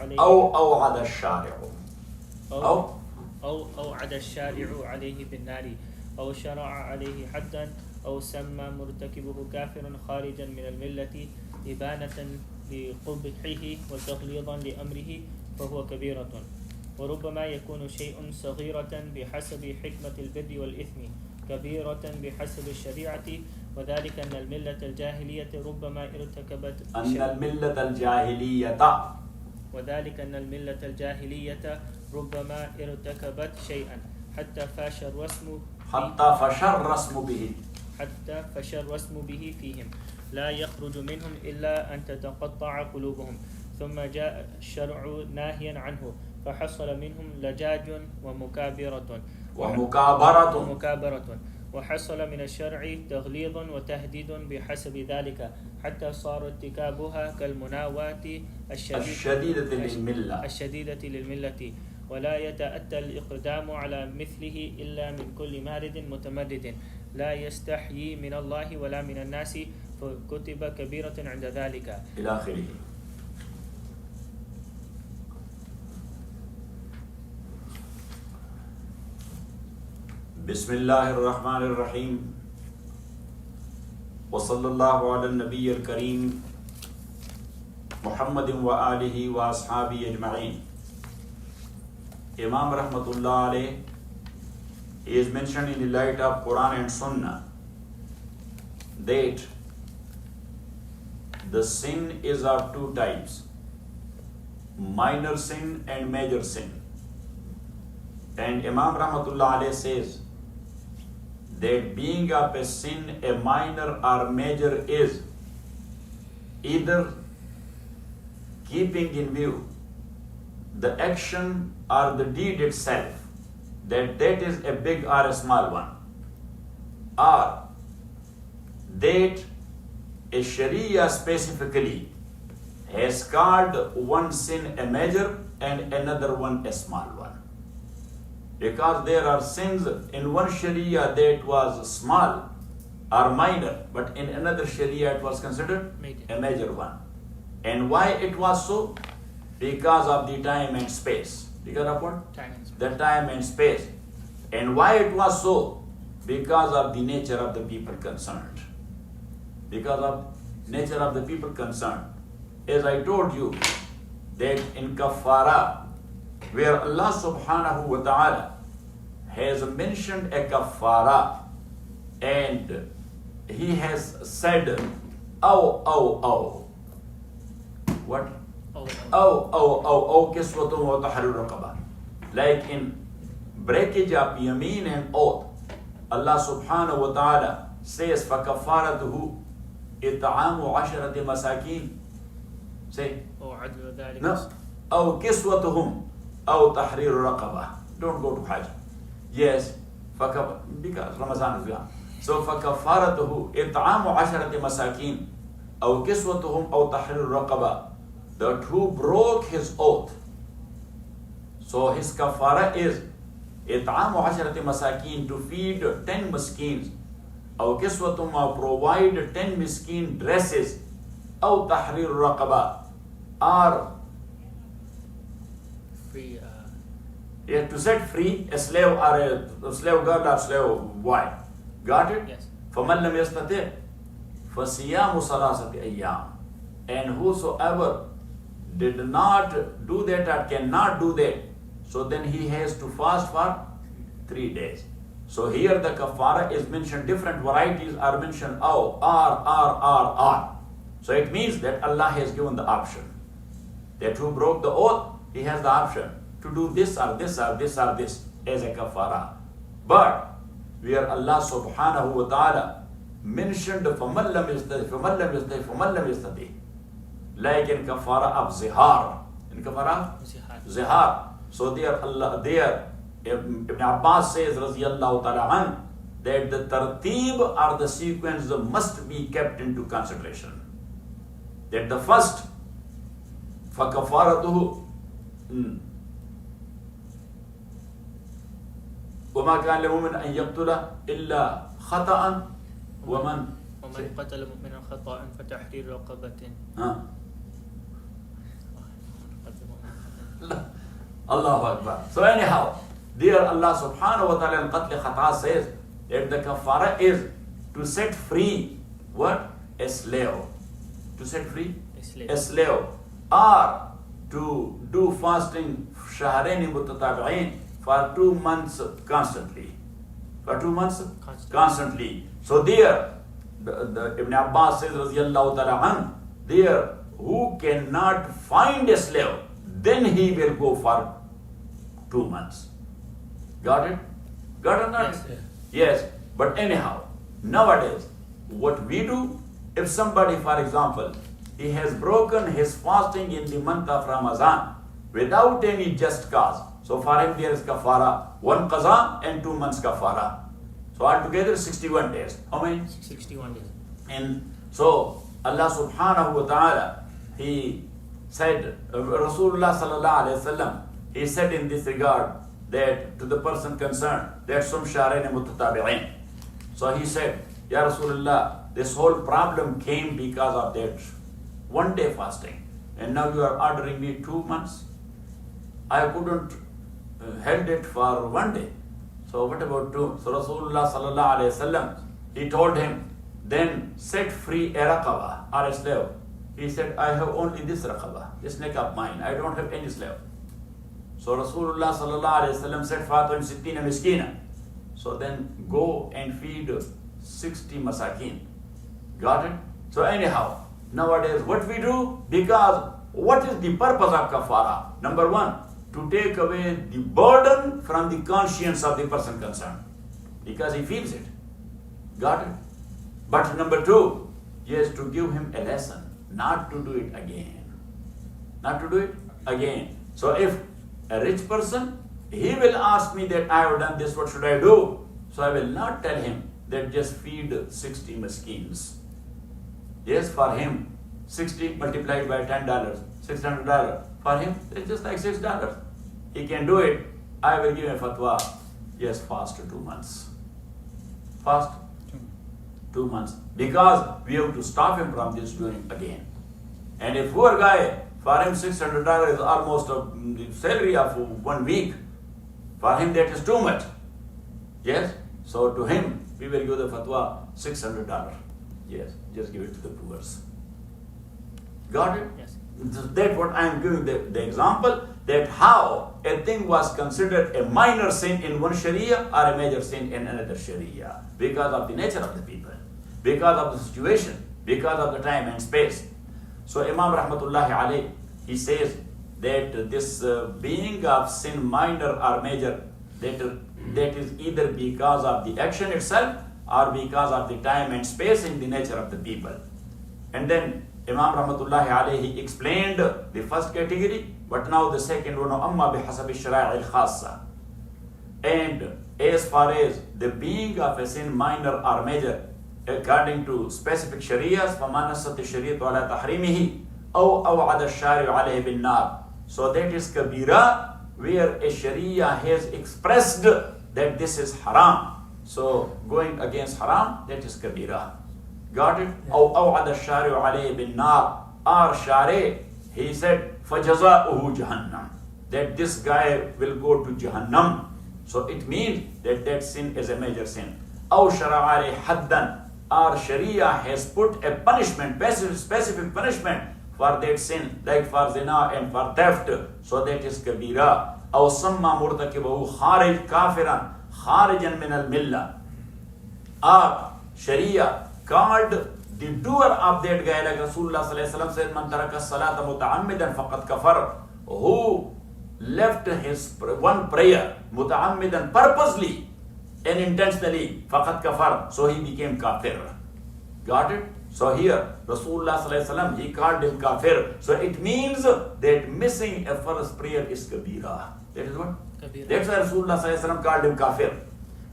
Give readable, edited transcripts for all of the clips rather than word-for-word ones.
عليه أو أوعد الشارع أو أوعد الشارع عليه بالنار أو شرع عليه حدا أو سمى مرتكبه كافرا خارجا من الملة إبانة لقبحه وتغليظا لأمره فهو كبيرة. وربما يكون شيء صغيرة بحسب حكمة البر والإثم، كبيرة بحسب الشريعة، وذلك أن الملة الجاهلية ربما ارتكبت شيئا حتى فشى الرسم به فيهم لا يخرج منهم إلا أن تتقطع قلوبهم، ثم جاء الشرع ناهيا عنه فحصل منهم لجاج ومكابرة وحصل من الشرع تغليظ وتهديد بحسب ذلك حتى صار ارتكابها كالمناواة الشديدة للملة، ولا يتأتى الإقدام على مثله إلا من كل مارد متمرد لا يستحيي من الله ولا من الناس، فكتب كبيرة عند ذلك إلى آخره. بسم الله الرحمن الرحيم وصلى الله على النبي الكريم محمد وآله وأصحابه أجمعين. Imam Rahmatullah alayh is mentioned in the light of Quran and Sunnah that the sin is of two types, minor sin and major sin. And Imam Rahmatullah alayh says that being of a sin a minor or major is either keeping in view the action or the deed itself, that is a big or a small one, or that a Sharia specifically has called one sin a major and another one a small one. Because there are sins in one Sharia that was small or minor, but in another Sharia it was considered a major one. And why it was so? Because of the time and space. Because of what? The time and space. And why it was so? Because of the nature of the people concerned. Because of nature of the people concerned. As I told you, that in Kafara, where Allah subhanahu wa ta'ala has mentioned a Kafara, and He has said, What? Kiswatum wa tahrir raqaba. Like in breakage of yameen and oath, Allah subhanahu wa ta'ala says, فَكَفَّارَتُهُ إِطْعَامُ عَشَرَةِ مَسَاكِينَ. Say, no. أو كسوتهم أو تحرير رقبة. Don't go to Hajj. Yes, because Ramadan is gone. So فكفارته إطعام عشرة مساكين أو كسوتهم أو تحرير رقبة. That who broke his oath, so his kafara is إطعام عشرة مساكين, to feed 10 miskins, أو كسوتهم, provide 10 miskin dresses, أو تحرير رقبة, or free, to set free a slave or a slave girl or slave boy. Got it? Yes. فَمَنْ لَمْ يَسْتَطِعْ فَصِيَامُ ثَلَاثَةِ أَيَّامٍ. And whosoever did not do that or cannot do that, so then he has to fast for 3 days. So here the kafara is mentioned, different varieties are mentioned, R. So it means that Allah has given the option. That who broke the oath, he has the option to do this or this or this or this as a kafara. But where Allah subhanahu wa ta'ala mentioned فَمَنْ لَمْ يَسْتَطِعْ, like in kafara of zihar. In kafara of zihar. So there Ibn Abbas says radiyallahu ta'ala an, that the tartib or the sequence must be kept into consideration. That the first فَكَفَارَتُهُ وَمَا كَانَ لِمُؤْمِنٍ أَن يَقْتُلَ إِلَّا خَطَأً وَمَنْ قتل مؤمنا خطأ فتحرير رقبة. Allahu Akbar. So anyhow, there Allah subhanahu wa ta'ala in Qatl Khata says that the kafara is to set free what? A slave. To set free? A slave. Or to do fasting shahrain mutatabi'ain for 2 months constantly. For 2 months constantly. So there, the Ibn Abbas says, Radiyallahu ta'ala an, there, who cannot find a slave, then he will go for 2 months. Got it? Got it or not? Yes. Yes. But anyhow, nowadays, what we do, if somebody, for example, he has broken his fasting in the month of Ramadan without any just cause. So for him there is kafara, 1 qaza and 2 months kafara. So altogether 61 days. How many? 61 days. And so Allah subhanahu wa ta'ala, He said, Rasulullah sallallahu alayhi wa sallam, he said in this regard that to the person concerned, that sum shahrain mutatabi'ain. So he said, Ya Rasulullah, this whole problem came because of that 1 day fasting. And now you are ordering me 2 months. I couldn't held it for 1 day. So what about 2? So Rasulullah sallallahu alayhi wa sallam, he told him, then set free a raqaba or a slave. He said, I have only this raqaba, this neck of mine. I don't have any slave. So Rasulullah sallallahu alayhi wa sallam said, Fatim sittina miskina. So then go and feed 60 masakin. Got it? So anyhow, nowadays what we do, because what is the purpose of kafara? Number 1, to take away the burden from the conscience of the person concerned, because he feels it. Got it? But number 2, yes, to give him a lesson, not to do it again. Not to do it again. So if a rich person, he will ask me that I have done this, what should I do? So I will not tell him that just feed 60 maskins. Yes, for him, 60 multiplied by $10, $600. For him, it's just like $6. He can do it. I will give him a fatwa. Yes, fast 2 months. Fast 2 months. Because we have to stop him from this doing again. And a poor guy, for him $600 is almost a salary of 1 week. For him that is too much. Yes? So to him, we will give the fatwa $600. Yes, just give it to the poor. Got it? Yes. That's what I am giving the example, that how a thing was considered a minor sin in one sharia or a major sin in another sharia, because of the nature of the people, because of the situation, because of the time and space. So Imam Rahmatullahi alayh, he says that this being of sin minor or major, that is either because of the action itself or because of the time and space in the nature of the people. And then Imam Rahmatullahi alayhi, he explained the first category, but now the second one, amma bihasabi shara'i al-khassa. And as far as the being of a sin minor or major, according to specific sharias, فَمَا نَصَّتِ الشَّرِيَةُ عَلَى تَحْرِيمِهِ أَوْ أَوْعَدَ الشَّارِعُ عَلَيْهِ بِالنَّارِ. So that is kabira, where a sharia has expressed that this is haram. So going against haram, that is kabira. Got it? أَوْ أَوْعَدَ الشَّارِعُ عَلَيْهِ بِالنَّارِ. Or shari, he said, فَجَزَاؤُهُ جَهَنَّمْ. That this guy will go to Jahannam. So it means that that sin is a major sin. أَوْ شَرَعَ عَلَيْهِ حَدًّا. Or sharia has put a punishment, specific punishment for that sin, like for zina and for theft. So that is kabira. أَوْ سَمَّى مُرْتَكِبَهُ خَارِجْ كَافِرًا خَارِجًا مِنَ الْمِلَّةِ. Or sharia called the doer of that guy, like Rasulullah sallallahu alaihi wasallam said, "Man taraka as-salata muta'ammidan faqad kafar." Who left his one prayer muta'ammidan, purposely and intentionally, faqad kafar, so he became kafir. Got it? So here Rasulullah sallallahu alaihi wasallam, he called him kafir. So it means that missing a first prayer is kabira. That is what? Kabira. That's why Rasulullah sallallahu alaihi wasallam called him kafir.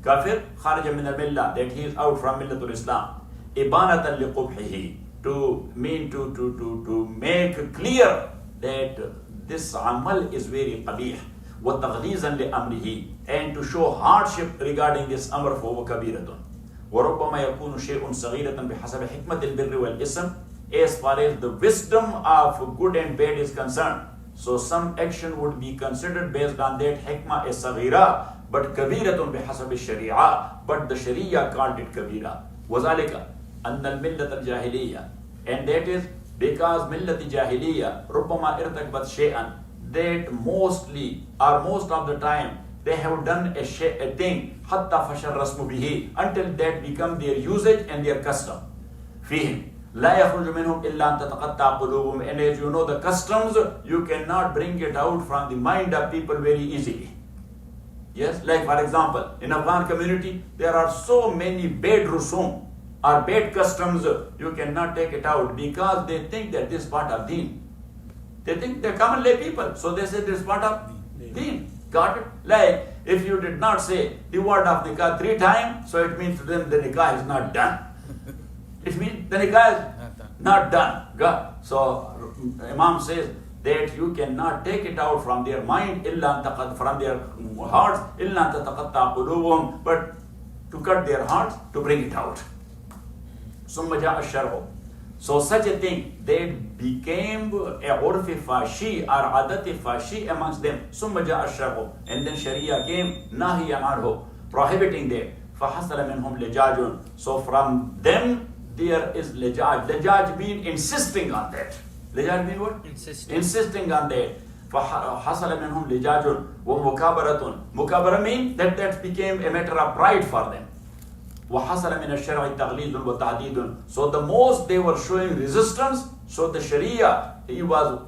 Kafir, kharija min al-millah, that he is out from millatul Islam. Ibanatan liqubhihi, to mean to make clear that this amal is very qabih. Wa taghleezan li amrihi, and to show hardship regarding this amr for kabiratun. Wa rubbama yakunu shay'un saghiratan bihasab hikmat al-birr wal ism. As far as the wisdom of good and bad is concerned, So some action would be considered based on that hikmah as saghira, but kabiratun bihasab al-sharia. But the Sharia called it kabira. وَذَلِكَ أَنَّ الْمِلَّةَ الْجَاهِلِيَّةَ. And that is because millat jahiliya rubbama irtakbat shay'an, that mostly or most of the time they have done a thing hatta fashal rasmu bihi, until that become their usage and their custom. Fihim la yakhruju minhum illa an tataqatta qulubuhum. And as you know, the customs, you cannot bring it out from the mind of people very easily. Yes, like for example, in Afghan community, there are so many bad rusum or bad customs, you cannot take it out because they think that this is part of deen. They think they're common lay people, so they say this is part of deen. Got it? Like if you did not say the word of nikah 3 times, so it means to them the nikah is not done. It means the nikah is not done. Got? So Imam says that you cannot take it out from their mind, from their hearts, but to cut their hearts, to bring it out. So such a thing that became a urf fashi or adat fashi amongst them. And then Sharia came nahiyan anhu, prohibiting them. فَحَصَلَ مِنْهُمْ لِجَاجٌ. So from them there is lijaj. Lijaj means insisting on that. Lijaj means what? Insisting on that. فَحَصَلَ مِنْهُمْ لِجَاجٌ وَمُكَابَرَةٌ. Mukabara means that became a matter of pride for them. وَحَصَلَ مِنَ الشَّرْعِ تَغْلِيظٌ وَتَعْدِيدٌ. So the most they were showing resistance, so the Sharia, he was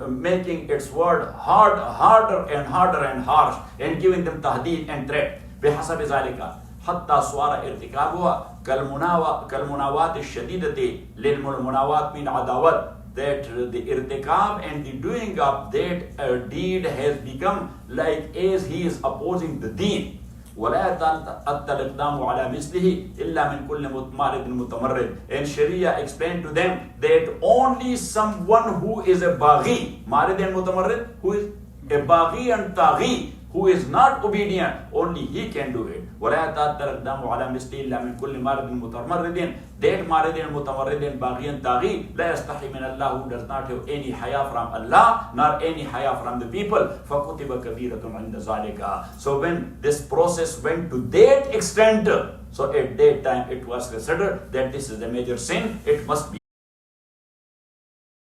making its word harder and harsh, and giving them tahdeed and threat. بِحَسَبِ ذَلِكَ حَتَّى صَوَارَ إِرْتِكَابُهَا كَالْمُنَاوَاتِ الشَّدِيدَةِ لِلْمُنَاوَاتِ مِنْ عَدَاوَةٍ. That the irtikab and the doing of that deed has become like as he is opposing the deen. وَلَا يَتَأَتَّى الْإِقْدَامُ عَلَى مِثْلِهِ إِلَّا مِنْ كُلِّ مُتْمَارِدٍ مُتَمَرِّدٍ. And Sharia explained to them that only someone who is a baghi, marid and mutamarrid, who is a baghi and taghi, who is not obedient, only he can do it. وَلَا يَتَأَتَّى الْإِقْدَامُ عَلَى مِثْلِهِ إِلَّا مِنْ كُلِّ مَارِدٍ مُتَمَرِّدٍ. That marid and mutamarrid and baghi and taghi, لَا يَسْتَحِي مِنَ اللَّهِ, who does not have any haya from Allah, nor any haya from the people. فَكُتِبَ كَبِيرَةٌ عِنْدَ ذَلِكَ. So when this process went to that extent, so at that time it was considered that this is a major sin, it must be